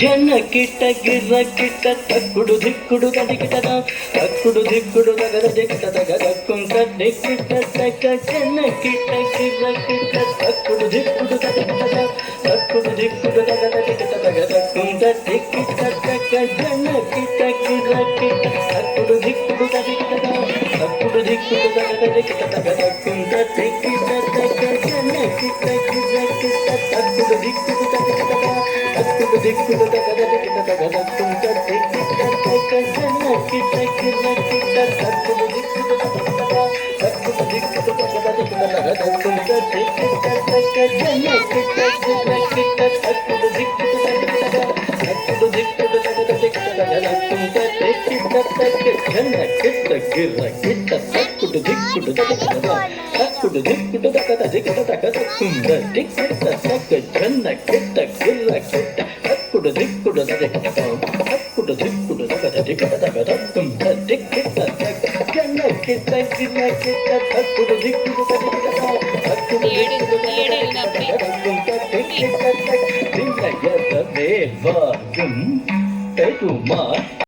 జన కిట గిర్ర కిట తక్కుడు దిక్కుడు తదికిటద తక్కుడు దిక్కుడు తగద దిక్కిట తగద కుంట దిక్కిట తగ జన కిట గిర్ర కిట తక్కుడు దిక్కుడు తదికిటద తక్కుడు దిక్కుడు తగద దిక్కిట తగద కుంట దిక్కిట తగ జన కిట గిర్ర కిట తక్కుడు దిక్కుడు తదికిటద తక్కుడు దిక్కుడు తగద దిక్కిట తగద కుంట దిక్కిట తగ జన కిట గిర్ర కిట తక్కుడు దిక్కుడు తదికిటద తక్కుడు దిక్కుడు తగద దిక్కిట తగద కుంట దిక్కిట తగ జన కిట గిర్ర కిట తక్కుడు దిక్కుడు తదికిటద తక్కుడు దిక్కుడు తగద దిక్కిట తగద కుంట దిక్కిట తగ జన కిట గిర్ర కిట తక్కుడు దిక్కుడు తదికిటద తక్కుడు దిక్కుడు తగద దిక్కిట తగద కుంట దిక్కిట తగ జన కిట గిర్ర కిట తక్కుడు దిక్కుడు తదికిటద తక్కుడు దిక్కుడు తగద దిక్కిట తగద కుంట దిక్కిట తగ జన కిట గిర్ర కిట తక్కుడు దిక్కుడు తదికిటద తక్కుడు దిక్కుడు తగద దిక్కిట తగద కుంట దిక్కిట తగ జన కిట గిర్ర కిట తక్కుడు దిక్కుడు తదికిటద తక్కుడు దిక్కుడు తగద దిక్కిట తగద కుంట దిక్కిట తగ దినయద దేవం పెరుమా